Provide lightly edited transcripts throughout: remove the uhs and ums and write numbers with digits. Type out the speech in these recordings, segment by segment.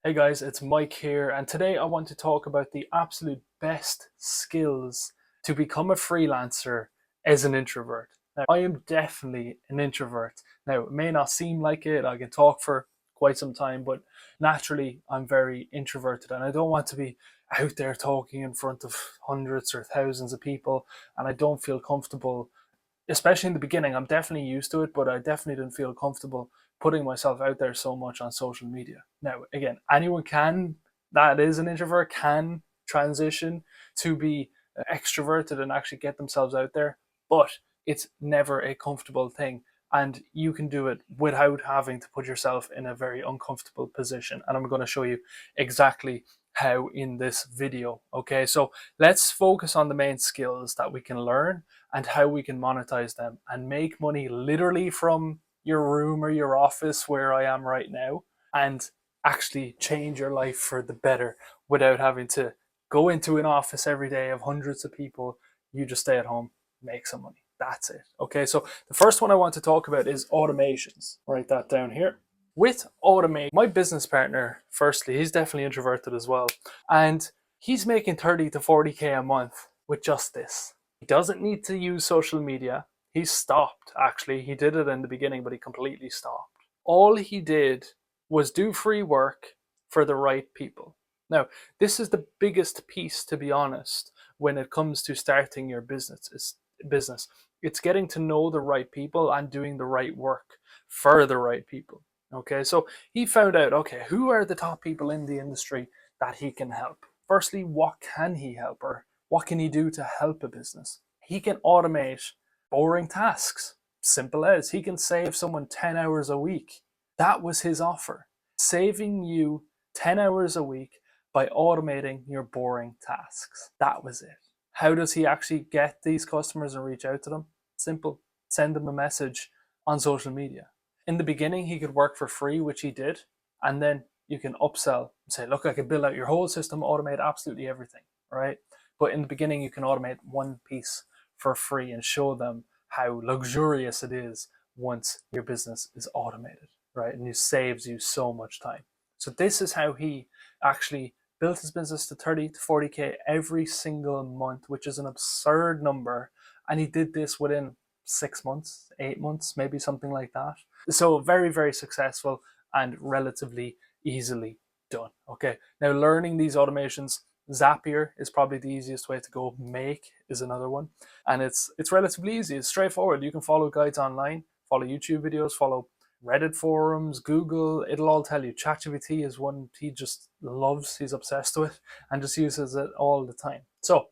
Hey guys, it's Mike here, and today I want to talk about the absolute best skills to become a freelancer as an introvert. Now, I am definitely an introvert. Now, it may not seem like it, I can talk for quite some time, but naturally I'm very introverted and I don't want to be out there talking in front of hundreds or thousands of people, and I don't feel comfortable, especially in the beginning. I'm definitely used to it, but I definitely didn't feel comfortable putting myself out there so much on social media. Now, again, anyone that is an introvert can transition to be extroverted and actually get themselves out there, but it's never a comfortable thing. And you can do it without having to put yourself in a very uncomfortable position. And I'm going to show you exactly how in this video. Okay, so let's focus on the main skills that we can learn and how we can monetize them and make money literally from your room or your office where I am right now, and actually change your life for the better without having to go into an office every day of hundreds of people. You just stay at home, make some money. That's it. Okay, so the first one I want to talk about is automations. Write that down here. With automate, my business partner, firstly, he's definitely introverted as well, and he's making 30 to 40K a month with just this. He doesn't need to use social media. He stopped, actually. He did it in the beginning, but he completely stopped. All he did was do free work for the right people. Now, this is the biggest piece, to be honest, when it comes to starting your business. It's getting to know the right people and doing the right work for the right people. Okay, so he found out, okay, who are the top people in the industry that he can help? Firstly, what can he help, or what can he do to help a business? He can automate boring tasks. Simple as he can save someone 10 hours a week. That was his offer. Saving you 10 hours a week by automating your boring tasks. That was it. How does he actually get these customers and reach out to them? Simple. Send them a message on social media. In the beginning, he could work for free, which he did, and then you can upsell and say, look, I can build out your whole system, automate absolutely everything, right? But in the beginning, you can automate one piece for free and show them how luxurious it is once your business is automated, right? And it saves you so much time. So this is how he actually built his business to 30 to 40K every single month, which is an absurd number. And he did this within 6 months, 8 months, maybe something like that. So very, very successful and relatively easily done. Okay, now learning these automations, Zapier is probably the easiest way to go. Make is another one, and it's relatively easy. It's straightforward. You can follow guides online, follow YouTube videos, follow Reddit forums, Google. It'll all tell you. ChatGPT is one he just loves. He's obsessed with and just uses it all the time. So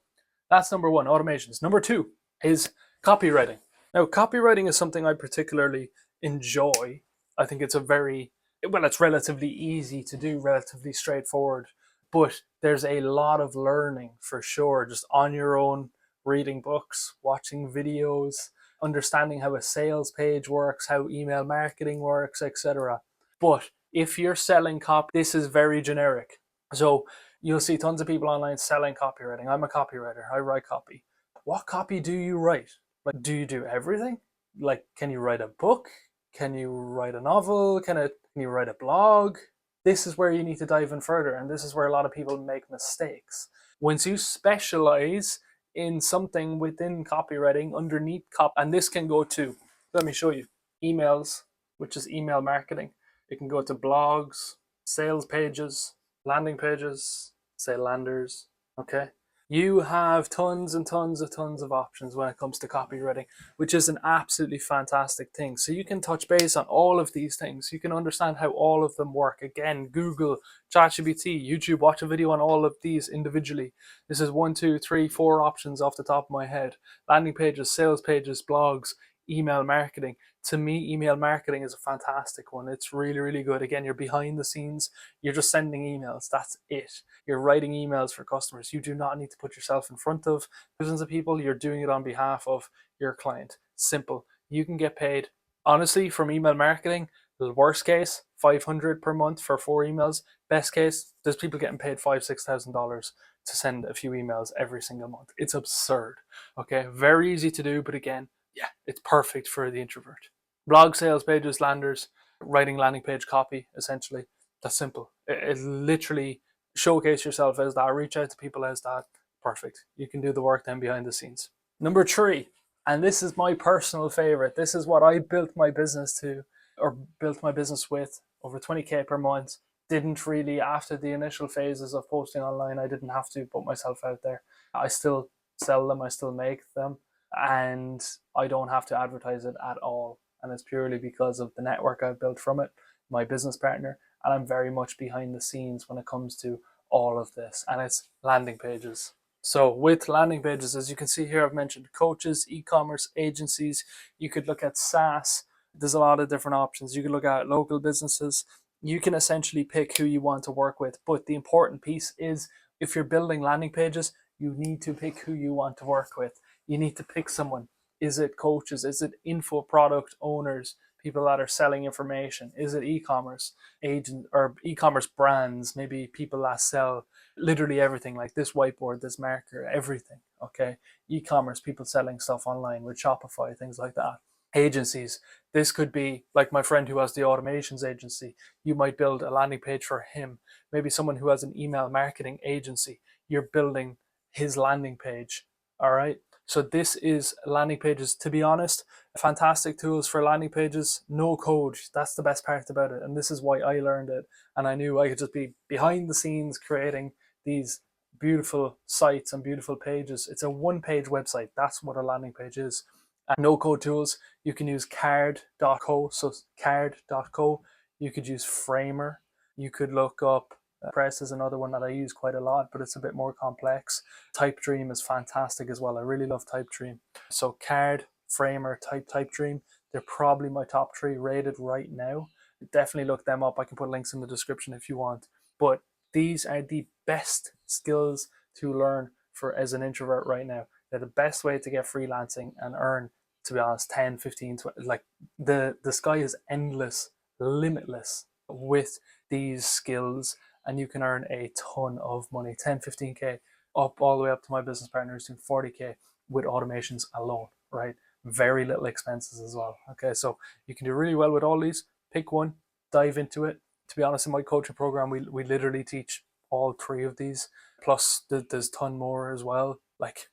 that's number one, automations. Number two is copywriting. Now, copywriting is something I particularly enjoy. I think it's it's relatively easy to do, relatively straightforward, but there's a lot of learning for sure, just on your own, reading books, watching videos, understanding how a sales page works, how email marketing works, etc. But if you're selling copy, this is very generic. So you'll see tons of people online selling copywriting. I'm a copywriter, I write copy. What copy do you write? Like, do you do everything? Like, can you write a book? Can you write a novel? Can you write a blog? This is where you need to dive in further, and this is where a lot of people make mistakes. Once you specialize in something within copywriting, underneath and this can go to, let me show you, emails, which is email marketing. It can go to blogs, sales pages, landing pages, say landers, okay? You have tons and tons of options when it comes to copywriting, which is an absolutely fantastic thing. So you can touch base on all of these things. You can understand how all of them work. Again, Google, ChatGPT, YouTube, watch a video on all of these individually. This is 1, 2, 3, 4 options off the top of my head. Landing pages, sales pages, blogs, email marketing. To me, email marketing is a fantastic one. It's really, really good. Again, you're behind the scenes. You're just sending emails. That's it. You're writing emails for customers. You do not need to put yourself in front of thousands of people. You're doing it on behalf of your client. Simple. You can get paid, honestly, from email marketing. The worst case, $500 per month for 4 emails. Best case, there's people getting paid $5,000-$6,000 to send a few emails every single month. It's absurd. Okay, very easy to do, but again, yeah, it's perfect for the introvert. Blog, sales pages, landers, writing landing page copy, essentially. That's simple. It literally showcase yourself as that, reach out to people as that. Perfect. You can do the work then behind the scenes. Number 3, and this is my personal favorite. This is what I built my business to, or built my business with, over 20K per month. Didn't really, after the initial phases of posting online, I didn't have to put myself out there. I still sell them, I still make them, and I don't have to advertise it at all. And it's purely because of the network I've built from it, my business partner, and I'm very much behind the scenes when it comes to all of this. And it's landing pages. So with landing pages, as you can see here, I've mentioned coaches, e-commerce agencies. You could look at SaaS. There's a lot of different options. You could look at local businesses. You can essentially pick who you want to work with. But the important piece is, if you're building landing pages, you need to pick who you want to work with. You need to pick someone. Is it coaches? Is it info product owners? People that are selling information? Is it e-commerce agent or e-commerce brands? Maybe people that sell literally everything, like this whiteboard, this marker, everything. Okay, e-commerce, people selling stuff online with Shopify, things like that. Agencies, this could be like my friend who has the automations agency. You might build a landing page for him. Maybe someone who has an email marketing agency, you're building his landing page. All right, so this is landing pages. To be honest, fantastic tools for landing pages, no code. That's the best part about it, and this is why I learned it. And I knew I could just be behind the scenes creating these beautiful sites and beautiful pages. It's a one-page website. That's what a landing page is. And no code tools. You can use card.co. So card.co. You could use Framer. You could look up Press is another one that I use quite a lot, but it's a bit more complex. TypeDream is fantastic as well. I really love TypeDream. So Card, Framer, TypeDream, they're probably my top 3 rated right now. Definitely look them up. I can put links in the description if you want. But these are the best skills to learn for as an introvert right now. They're the best way to get freelancing and earn, to be honest, 10, 15, 20, like the sky is endless, limitless with these skills, and you can earn a ton of money, 10, 15K, up all the way up to my business partners doing 40K with automations alone, right? Very little expenses as well. Okay, so you can do really well with all these. Pick one, dive into it. To be honest, in my coaching program, we literally teach all 3 of these. Plus, there's a ton more as well. Like,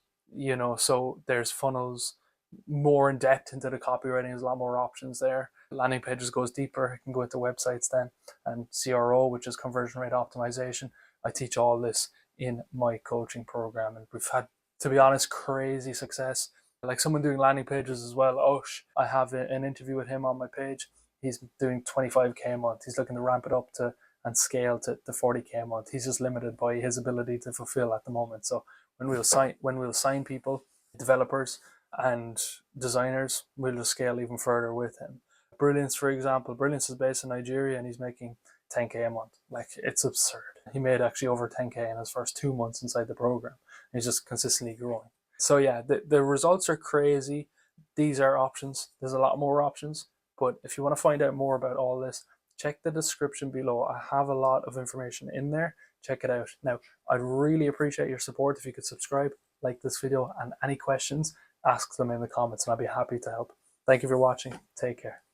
so there's funnels, more in depth into the copywriting. There's a lot more options there. Landing pages goes deeper. It can go into websites then, and CRO, which is conversion rate optimization. I teach all this in my coaching program, and we've had, to be honest, crazy success. Like someone doing landing pages as well. Osh, I have an interview with him on my page. He's doing 25K a month. He's looking to ramp it up to and scale to 40K a month. He's just limited by his ability to fulfill at the moment. So when we'll sign people, developers and designers, we'll just scale even further with him. Brilliance, for example. Brilliance is based in Nigeria and he's making 10K a month. Like, it's absurd. He made actually over 10K in his first 2 months inside the program. He's just consistently growing. So yeah, the results are crazy. These are options. There's a lot more options. But if you want to find out more about all this, check the description below. I have a lot of information in there. Check it out. Now, I'd really appreciate your support if you could subscribe, like this video, and any questions, ask them in the comments and I'll be happy to help. Thank you for watching. Take care.